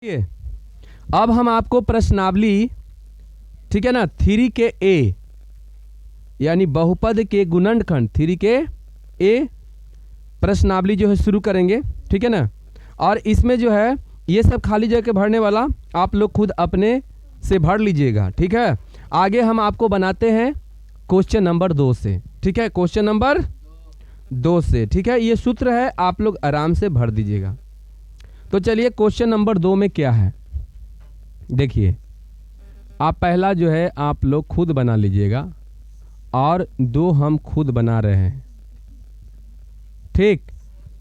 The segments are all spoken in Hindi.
ये अब हम आपको प्रश्नावली, ठीक है ना, 3 के ए यानी बहुपद के गुणनखंड 3 के ए प्रश्नावली जो है शुरू करेंगे, ठीक है ना। और इसमें जो है ये सब खाली जगह भरने वाला आप लोग खुद अपने से भर लीजिएगा, ठीक है। आगे हम आपको बनाते हैं क्वेश्चन नंबर 2 से, ठीक है, क्वेश्चन नंबर 2 से, ठीक है। ये सूत्र है, आप लोग आराम से भर दीजिएगा। तो चलिए क्वेश्चन नंबर 2 में क्या है देखिए। आप पहला जो है आप लोग खुद बना लीजिएगा और 2 हम खुद बना रहे हैं, ठीक।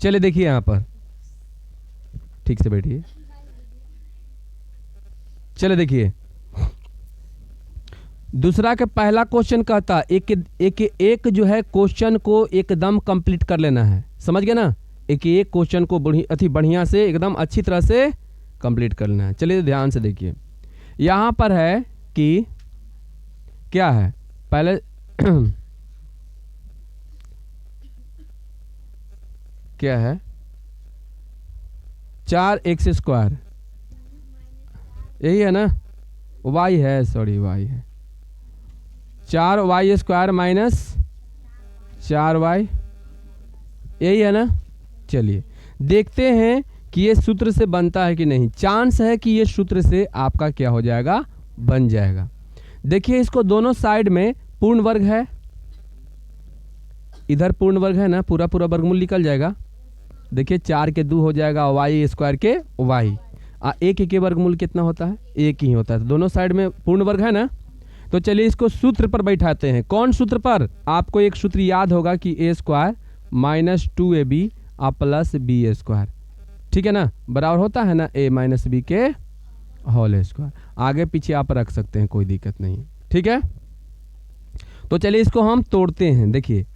चलिए देखिए यहाँ पर, ठीक से बैठिए। चलिए देखिए, दूसरा के पहला क्वेश्चन कहता एक जो है क्वेश्चन को एकदम कंप्लीट कर लेना है, समझ गए ना। एक क्वेश्चन को बढ़िया से एकदम अच्छी तरह से कंप्लीट कर लेना है। चलिए ध्यान से देखिए, यहाँ पर है कि क्या है पहले क्या है 4x², यही है ना, y है, सॉरी y है 4y² - 4y, यही है ना। चलिए देखते हैं कि ये सूत्र से बनता है कि नहीं। चांस है कि ये सूत्र से आपका क्या हो जाएगा, बन जाएगा। देखिए इसको दोनों साइड में पूर्ण वर्ग है, इधर पूर्ण वर्ग है ना, पूरा पूरा वर्गमूल निकल जाएगा। देखिए 4 के 2 हो जाएगा, y² के y। एक के वर्गमूल कितना होता है, एक ही होता है। तो दोनों साइड में पूर्ण वर्ग है ना। तो चलिए इसको सूत्र पर बैठाते हैं। कौन सूत्र पर? आपको एक सूत्र याद होगा कि a² - 2ab + b², ठीक है ना, बराबर होता है ना a - b के होल स्क्वायर। आगे पीछे आप रख सकते हैं, कोई दिक्कत नहीं, ठीक है। तो चलिए इसको हम तोड़ते हैं। देखिए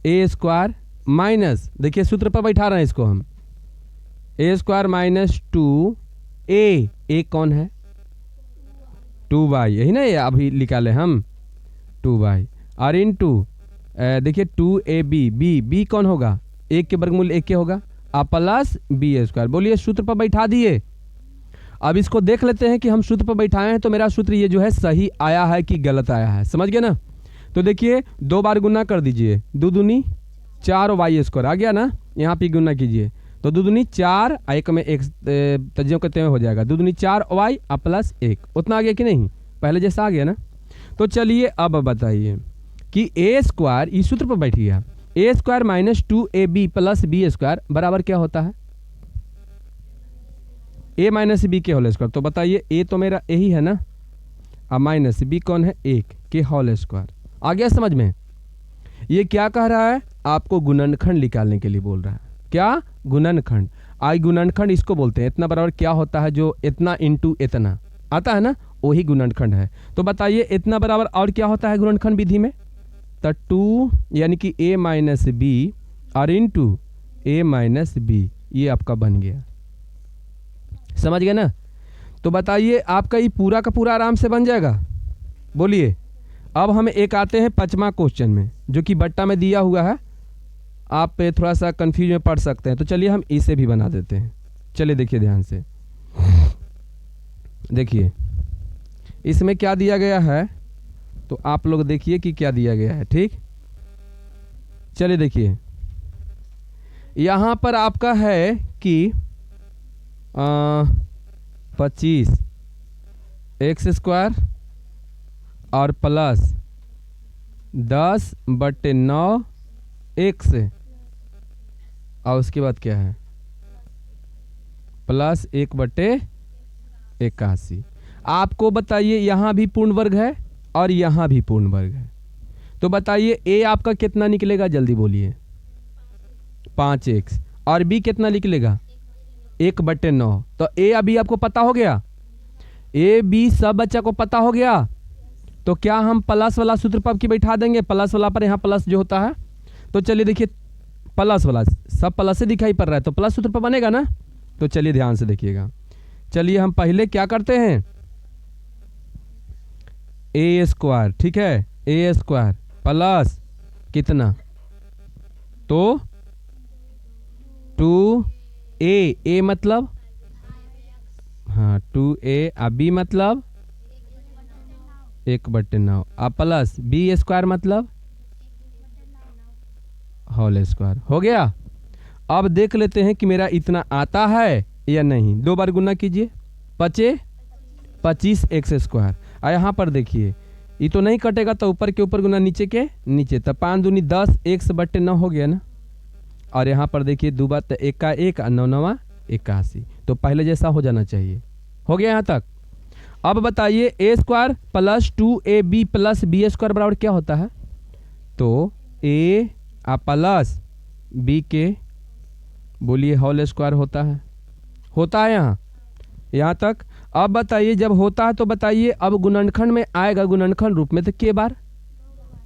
a² माइनस, देखिए सूत्र पर बैठा रहे हैं इसको हम, a² - 2a, एक कौन है 2y, यही ना, ये अभी निकाले हम 2y, और इनटू देखिए 2ab, b कौन होगा, एक के वर्गमूल एक के होगा, + b²। बोलिए सूत्र पर बैठा दिए। अब इसको देख लेते हैं कि हम सूत्र पर बैठाए हैं तो मेरा सूत्र ये जो है सही आया है कि गलत आया है, समझ गए ना। तो देखिए 2 बार गुना कर दीजिए, 2 दूनी 4y² आ गया ना। यहाँ पे गुना कीजिए तो 2 दूनी 4, एक में एक तज्जियों के हो जाएगा, 2 दूनी 4y + 1, उतना आ गया कि नहीं, पहले जैसा आ गया ना। तो चलिए अब बताइए कि a², इस सूत्र पर बैठिए आप, a² - 2ab + b² बराबर क्या होता है, a - b के होल स्क्वायर। तो बताइए a तो मेरा यही है ना, अब माइनस b कौन है, 1 के होल स्क्वायर। आ गया समझ में। ये क्या कह रहा है, आपको गुणनखंड निकालने के लिए बोल रहा है। क्या? गुणनखंड। आई गुणनखंड इसको बोलते हैं। इतना बराबर क्या होता है, जो इतना इंटू इतना आता है ना, वही गुणनखंड है। तो बताइए इतना बराबर और क्या होता है गुणनखंड विधि में, तो 2 यानी कि a - b और इंटू a - b, ये आपका बन गया, समझ गए ना। तो बताइए आपका ये पूरा का पूरा आराम से बन जाएगा। बोलिए अब हम एक आते हैं 5वां क्वेश्चन में, जो कि बट्टा में दिया हुआ है, आप थोड़ा सा कंफ्यूज में पढ़ सकते हैं। तो चलिए हम इसे भी बना देते हैं। चलिए देखिए ध्यान से, देखिए इसमें क्या दिया गया है, तो आप लोग देखिए कि क्या दिया गया है, ठीक। चलिए देखिए यहाँ पर आपका है कि 25x² और प्लस 10/9 x, और उसके बाद क्या है + 1/81। आपको बताइए यहाँ भी पूर्ण वर्ग है और यहाँ भी पूर्ण वर्ग है। तो बताइए a आपका कितना निकलेगा, जल्दी बोलिए, 5x, और b कितना निकलेगा 1/9। तो a अभी आपको पता हो गया, a b सब बच्चा को पता हो गया। तो क्या हम प्लस वाला सूत्र पर की बैठा देंगे, प्लस वाला पर, यहाँ प्लस जो होता है। तो चलिए देखिए प्लस वाला सब प्लस से दिखाई पड़ रहा है, तो प्लस सूत्र पर बनेगा ना। तो चलिए ध्यान से देखिएगा। चलिए हम पहले क्या करते हैं, a², ठीक है, a² प्लस कितना, तो 2a, a मतलब हाँ 2a आ बी मतलब 1/9 आ प्लस बी स्क्वायर मतलब होल स्क्वायर। हो गया। अब देख लेते हैं कि मेरा इतना आता है या नहीं। 2 बार गुना कीजिए, 25 एक्स स्क्वायर। और यहाँ पर देखिए ये तो नहीं कटेगा, तो ऊपर के ऊपर गुना नीचे के नीचे, तो 5 दूनी 10 1/9 हो गया ना। और यहाँ पर देखिए 2 बार तो 1 का 1 और 9 9 81, तो पहले जैसा हो जाना चाहिए। हो गया यहाँ तक। अब बताइए A square plus 2ab plus B square बराबर क्या होता है? तो ए प्लस बी के बोलिए होल स्क्वायर होता है। होता है यहाँ तक। अब बताइए जब होता है तो बताइए अब गुणनखंड में आएगा, गुणनखंड रूप में तो के बार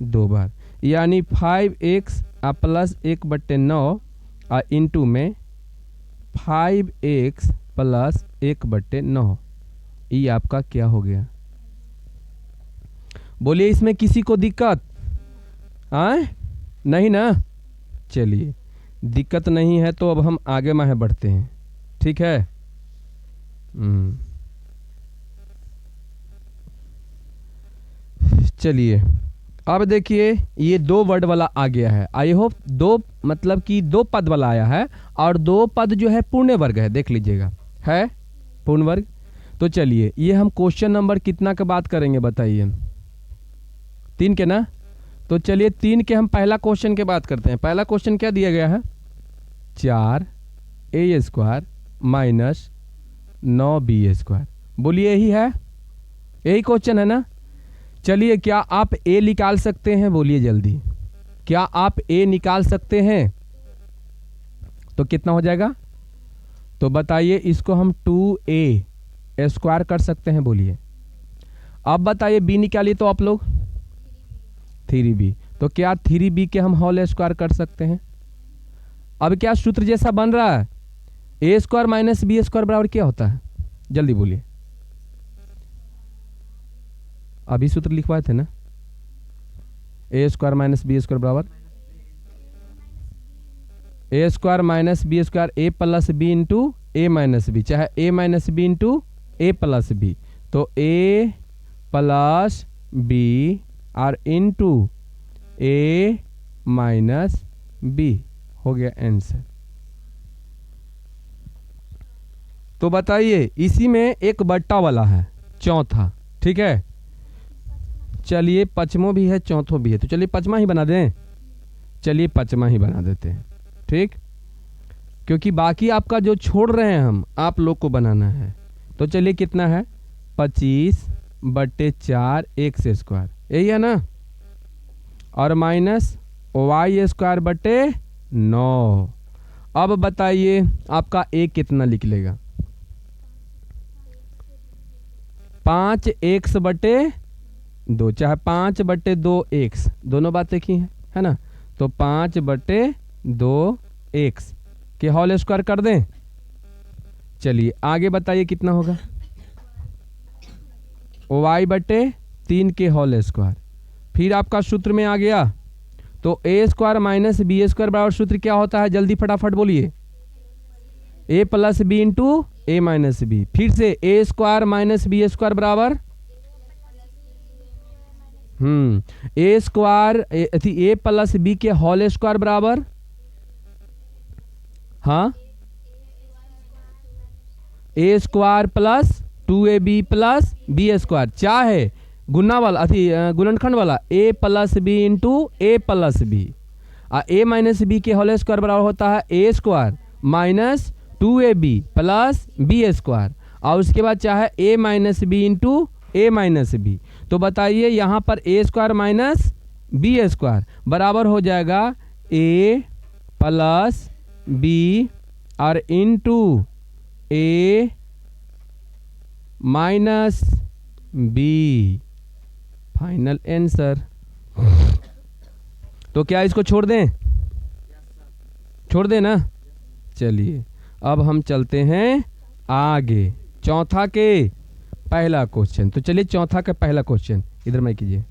2 बार, यानी 5x प्लस 1/9 इंटू में 5x प्लस 1/9, ये आपका क्या हो गया? बोलिए इसमें किसी को दिक्कत आए? नहीं ना। चलिए दिक्कत नहीं है तो अब हम आगे में बढ़ते हैं, ठीक है। चलिए अब देखिए ये 2 वर्ड वाला आ गया है। आई होप 2 मतलब कि 2 पद वाला आया है, और 2 पद जो है पूर्ण वर्ग है, देख लीजिएगा है पूर्ण वर्ग। तो चलिए ये हम क्वेश्चन नंबर कितना के बात करेंगे बताइए? 3 के ना। तो चलिए 3 के हम पहला क्वेश्चन के बात करते हैं। पहला क्वेश्चन क्या दिया गया है? 4a square minus 9b square. बोलिए यही है, यही क्वेश्चन है ना। चलिए क्या आप a निकाल सकते हैं? बोलिए जल्दी, क्या आप a निकाल सकते हैं? तो कितना हो जाएगा? तो बताइए इसको हम 2a स्क्वायर कर सकते हैं। बोलिए अब बताइए b निकालिए तो आप लोग 3b। तो क्या 3b के हम होल स्क्वायर कर सकते हैं? अब क्या सूत्र जैसा बन रहा है? a square minus B square बराबर क्या होता है? जल्दी बोलिए। अभी सूत्र लिखवाए थे ना, a square minus B square बराबर a square minus B square, a plus B into A minus B, चाहे a minus B into A plus B. तो a प्लस बी और इंटू a माइनस बी हो गया आंसर। तो बताइए इसी में एक बट्टा वाला है चौथा, ठीक है। चलिए पचमो भी है चौथो भी है, तो चलिए पचमा ही बना दें। चलिए पचमा ही बना देते हैं, ठीक, क्योंकि बाकी आपका जो छोड़ रहे हैं हम आप लोग को बनाना है। तो चलिए कितना है? 25/4 एक्स स्क्वायर, यही है ना, और माइनस वाई स्क्वायर बटे 9। अब बताइए आपका a कितना निकलेगा? 5x/2, चाहे 5/2x, दोनों बात एक ही है ना। तो 5/2x के होल स्क्वायर कर दें। चलिए आगे बताइए कितना होगा? y/3 के होल स्क्वायर। फिर आपका सूत्र में आ गया, तो a square minus B square बराबर सूत्र क्या होता है? जल्दी फटाफट बोलिए। a plus B into A minus B. फिर से a square minus B square बराबर a square a plus B के होल स्क्वायर बराबर, हाँ, a square plus 2ab plus B square, चाहे गुना वाला गुणनखंड वाला a plus B into A plus B, और a माइनस बी के होल स्क्वायर बराबर होता है a square minus 2ab plus B square, और उसके बाद चाहे a minus B into A minus B. तो बताइए यहाँ पर a square minus B square बराबर हो जाएगा a प्लस बी और into A minus B, final answer. तो क्या इसको छोड़ दें? छोड़ दें ना। चलिए अब हम चलते हैं आगे, चौथा के पहला क्वेश्चन। तो चलिए चौथा का पहला क्वेश्चन इधर मैं कीजिए।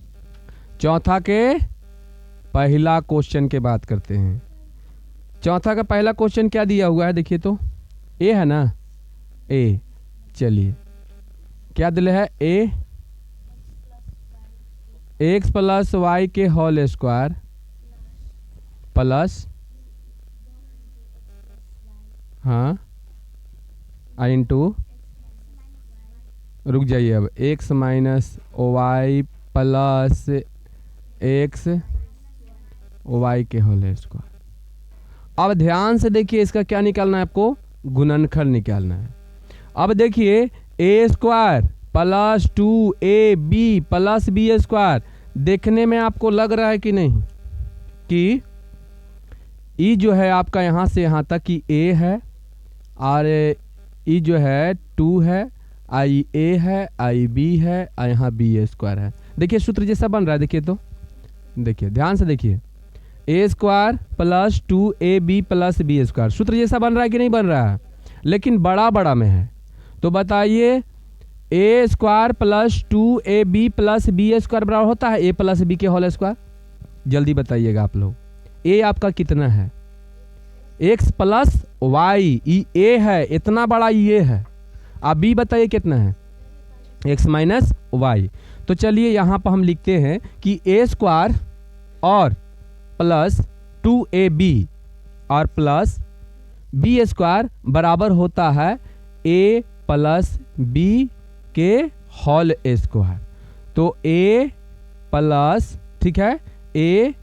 चौथा के पहला क्वेश्चन के बात करते हैं। चौथा का पहला क्वेश्चन क्या दिया हुआ है? देखिए तो ए है ना, ए चलिए क्या दिले है, ए एक्स प्लस वाई के होल स्क्वायर प्लस हाँ इंटू, रुक जाइए, अब X minus Y plus X Y के होल स्क्वायर। अब ध्यान से देखिए, इसका क्या निकालना है आपको, गुणनखंड निकालना है। अब देखिए A square plus 2ab plus B square, देखने में आपको लग रहा है कि नहीं कि ई जो है आपका यहाँ से यहाँ तक कि ए है, और ई जो है 2 है, आई ए है, आई बी है, और यहाँ बी स्क्वायर है। देखिए सूत्र जैसा बन रहा है, देखिए तो देखिए ध्यान से देखिए, A square plus 2ab plus B square सूत्र जैसा बन रहा है कि नहीं बन रहा है, लेकिन बड़ा बड़ा में है। तो बताइए A square plus 2ab plus B square बराबर होता है ए प्लस बी के होल स्क्वायर। जल्दी बताइएगा आप लोग, ए आपका कितना है, X plus Y, E A है, इतना बड़ा ये है। आप बी बताइए कितना है, एक्स माइनस वाई। तो चलिए यहाँ पर हम लिखते हैं कि ए स्क्वायर और प्लस 2ab और प्लस बी स्क्वायर बराबर होता है ए प्लस बी के होल स्क्वायर। तो ए प्लस, ठीक है, ए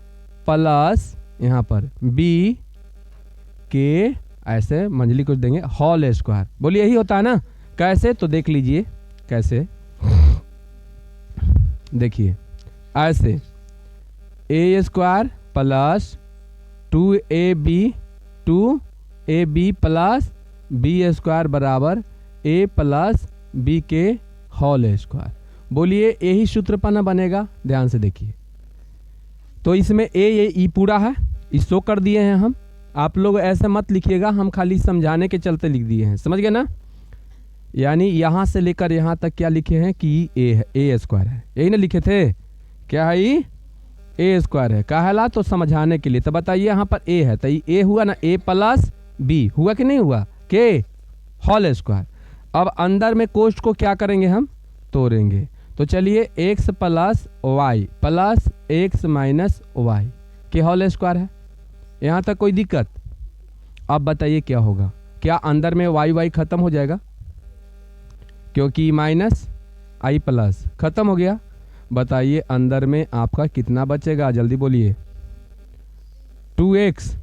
प्लस यहाँ पर बी के ऐसे मंझली कुछ देंगे होल स्क्वायर। बोलिए यही होता है ना, कैसे, तो देख लीजिए कैसे, देखिए ऐसे A square plus 2ab plus B square बराबर ए प्लस बी के होल स्क्वायर। बोलिए यही सूत्र पर ना बनेगा, ध्यान से देखिए। तो इसमें ये ई पूरा है, इस शो कर दिए हैं हम, आप लोग ऐसे मत लिखिएगा, हम खाली समझाने के चलते लिख दिए हैं, समझ गए ना। यानी यहाँ से लेकर यहाँ तक क्या लिखे हैं कि ए है, ए स्क्वायर है, यही ना लिखे थे, क्या है ये ए स्क्वायर है, कहला तो समझाने के लिए। तो बताइए यहाँ पर ए है, तो ये ए हुआ ना, ए प्लस बी हुआ कि नहीं हुआ, के होल स्क्वायर। अब अंदर में कोष्ठ को क्या करेंगे, हम तोड़ेंगे। तो चलिए X plus Y plus X minus Y के होल स्क्वायर है, यहाँ तक कोई दिक्कत। अब बताइए क्या होगा, क्या अंदर में वाई वाई खत्म हो जाएगा, क्योंकि माइनस आई प्लस खत्म हो गया। बताइए अंदर में आपका कितना बचेगा, जल्दी बोलिए, 2x,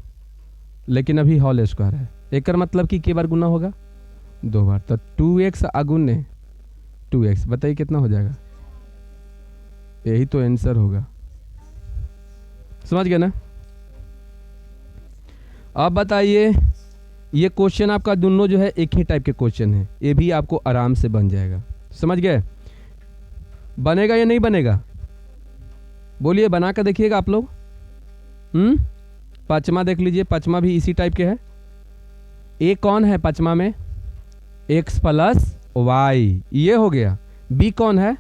लेकिन अभी होल स्क्वायर है, एक मतलब कि के बार गुना होगा, 2 बार, तो 2x अगुने 2x, बताइए कितना हो जाएगा, यही तो आंसर होगा, समझ गए ना। अब बताइए, ये क्वेश्चन आपका दोनों जो है एक ही टाइप के क्वेश्चन है, ये भी आपको आराम से बन जाएगा, समझ गए। बनेगा या नहीं बनेगा, बोलिए, बना कर देखिएगा आप लोग। पचमा देख लीजिए, पचमा भी इसी टाइप के है। ए कौन है पचमा में, एक्स प्लस वाई, ये हो गया। बी कौन है,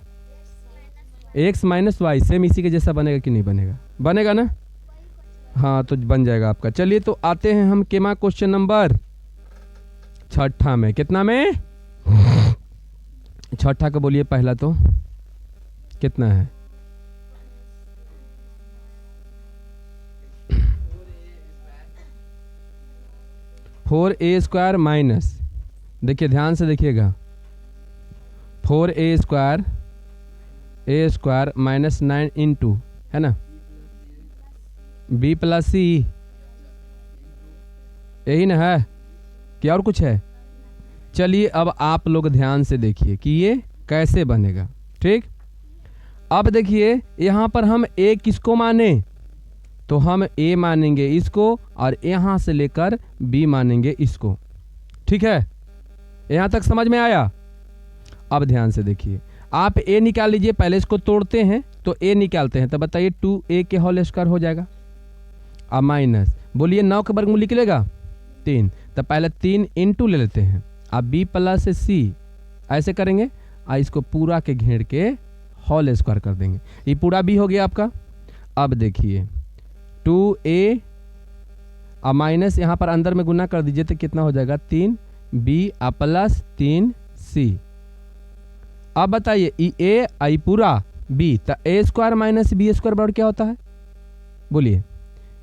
एक्स माइनस वाई, सेम इसी के जैसा बनेगा कि नहीं बनेगा, बनेगा ना, हाँ तो बन जाएगा आपका। चलिए तो आते हैं हम केमा क्वेश्चन नंबर 6 में, कितना में, 6 का बोलिए पहला तो कितना है, फोर ए स्क्वायर माइनस, देखिए ध्यान से देखिएगा, 4a स्क्वायर माइनस 9 इंटू, है ना, b प्लस सी, यही ना है, क्या और कुछ है। चलिए अब आप लोग ध्यान से देखिए कि ये कैसे बनेगा, ठीक। अब देखिए यहाँ पर हम a किसको माने, तो हम a मानेंगे इसको, और यहाँ से लेकर b मानेंगे इसको, ठीक है, यहाँ तक समझ में आया। अब ध्यान से देखिए, आप a निकाल लीजिए, पहले इसको तोड़ते हैं तो a निकालते हैं, तो बताइए 2a के होल स्क्वायर हो जाएगा, अब माइनस, बोलिए 9 का वर्गमूल निकलेगा 3, तो पहले 3 इंटू ले लेते हैं, अब b प्लस सी ऐसे करेंगे, और इसको पूरा के घेर के होल स्क्वायर कर देंगे, ये पूरा b हो गया आपका। अब देखिए 2a माइनस यहाँ पर अंदर में गुना कर दीजिए तो कितना हो जाएगा, 3b प्लस 3c सी। अब बताइए ए आई पूरा बी, तो ए स्क्वायर माइनस बी स्क्वायर बराबर क्या होता है? बोलिए,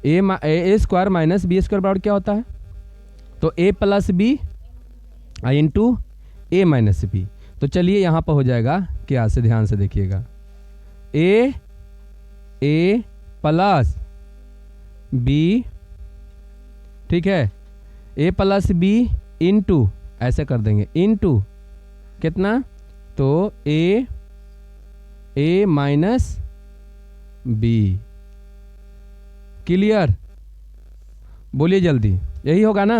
ए स्क्वायर माइनस बी स्क्वायर बराबर क्या होता है? तो ए plus B into A minus B. तो चलिए यहाँ पर हो जाएगा क्या से, ध्यान से देखिएगा, ए प्लस बी, ठीक है, ए प्लस बी इंटू, ऐसे कर देंगे, इंटू कितना, तो ए माइनस बी। क्लियर? बोलिए जल्दी, यही होगा ना?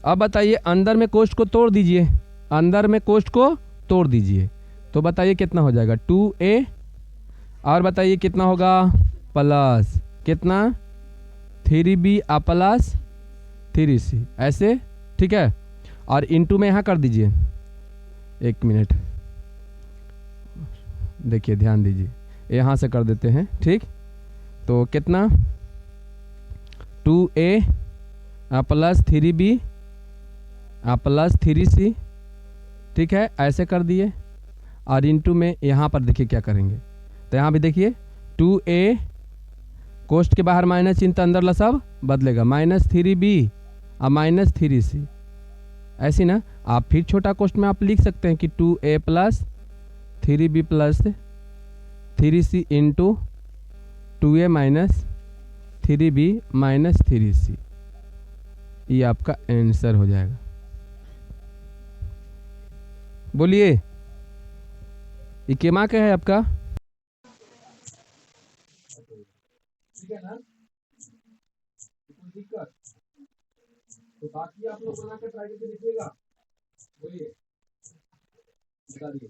अब बताइए अंदर में कोष्ठ को तोड़ दीजिए, अंदर में कोष्ठ को तोड़ दीजिए, तो बताइए कितना हो जाएगा, 2a, और बताइए कितना होगा, प्लस कितना, 3b प्लस 3c, ऐसे, ठीक है। और इंटू में यहाँ कर दीजिए, एक मिनट देखिए, ध्यान दीजिए, यहाँ से कर देते हैं, ठीक। तो कितना, 2a plus 3b plus 3c, ठीक है, ऐसे कर दिए। और इंटू में यहाँ पर देखिए क्या करेंगे, तो यहाँ भी देखिए 2a, कोष्ठ के बाहर माइनस चिन्ह, अंदर ला सब बदलेगा, माइनस 3b और माइनस 3c, ऐसी ना। आप फिर छोटा कोष्ठ में आप लिख सकते हैं कि 2a plus 3b plus 3c into 2a minus 3b minus 3c, ये आपका आंसर हो जाएगा। बोलिए, ये केमा क्या है आपका? ठीक है ना, कोई दिक्कत? तो बाकी आप लोग बना के ट्राई करके देखिएगा। बोलिए, बता दिए।